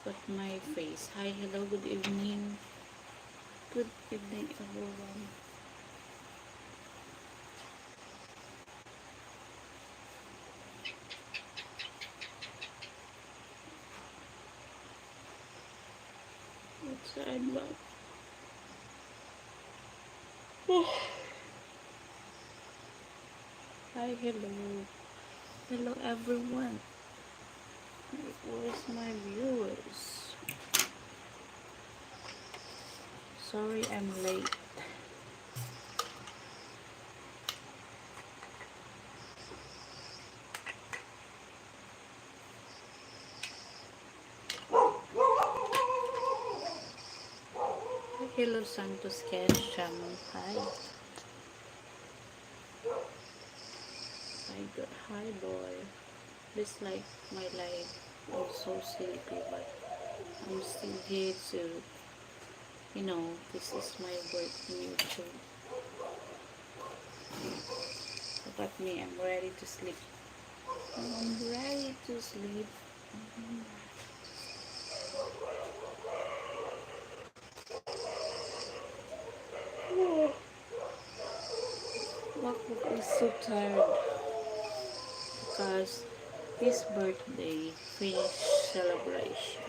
Look at my face. Hi, hello, good evening. Good evening, everyone. Outside, but hi, hello. Hello, everyone. Where's my viewers? Sorry, I'm late. Hello, Santos Ken Shaman. Hi. Hi, good. Hi, boy. Please like my life. I'm so sleepy, but I'm still here to, this is my work in YouTube. Look at me. I'm ready to sleep. I'm ready to sleep. Wakuk is so tired because his birthday finished celebration.